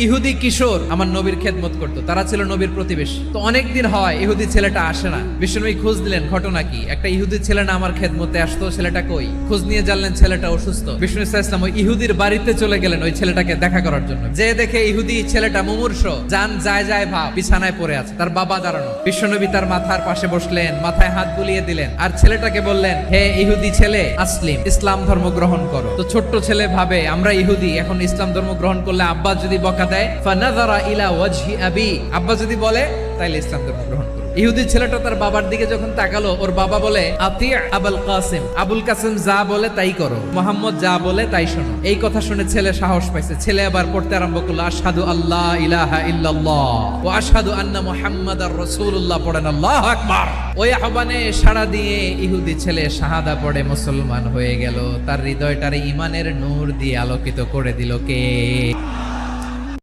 ইহুদি কিশোর আমার নবীর খেদমত করতো, তারা ছিল নবীর প্রতিবেশী। তো অনেকদিন হয় ইহুদি ছেলেটা আসে না। বিশ্বনবী খোঁজ দিলেন ঘটনা কি, একটা ইহুদি ছেলে না আমার খেদমতে আসতো, ছেলেটা কই? খোঁজ নিয়ে জানলেন ছেলেটা অসুস্থ। বিষ্ণু ইসলাম ওই ইহুদির বাড়িতে চলে গেলেন ওই ছেলেটাকে দেখা করার জন্য। যে দেখে ইহুদি ছেলেটা মুমূর্ষ, জান যায় যায় ভাব, বিছানায় পড়ে আছে, তার বাবা দাঁড়ানো। বিশ্বনবী তার মাথার পাশে বসলেন, মাথায় হাত বুলিয়ে দিলেন, আর ছেলেটাকে বললেন, হে ইহুদি ছেলে, আসলিম, ইসলাম ধর্ম গ্রহণ করো। তো ছোট্ট ছেলে ভাবে আমরা ইহুদি, এখন ইসলাম ধর্ম গ্রহণ করলে আব্বা যদি বকা দেয়, ফানাযারা ইলা ওয়াজহি আবি, আব্বা যদি বলে তাইলে ইসলাম ধর্ম গ্রহণ করো। ইহুদি ছেলেটা তার বাবার দিকে যখন তাকালো, ওর বাবা বলে, আতি আবুল কাসিম, আবুল কাসিম যা বলে তাই করো, মোহাম্মদ যা বলে তাই শোনো। এই কথা শুনে ছেলে সাহস পাইছে। ছেলে আবার পড়তে আরম্ভ করলো, আশহাদু আল্লাহ ইলাহা ইল্লাল্লাহ ওয়া আশহাদু আন্না মুহাম্মাদার রাসূলুল্লাহ, পড়েন আল্লাহু আকবার। ওই আহ্বানে সাড়া দিয়ে ইহুদি ছেলে শাহাদা পড়ে মুসলমান হয়ে গেল। তার হৃদয়টারে ঈমানের নূর দিয়ে আলোকিত করে দিল কে?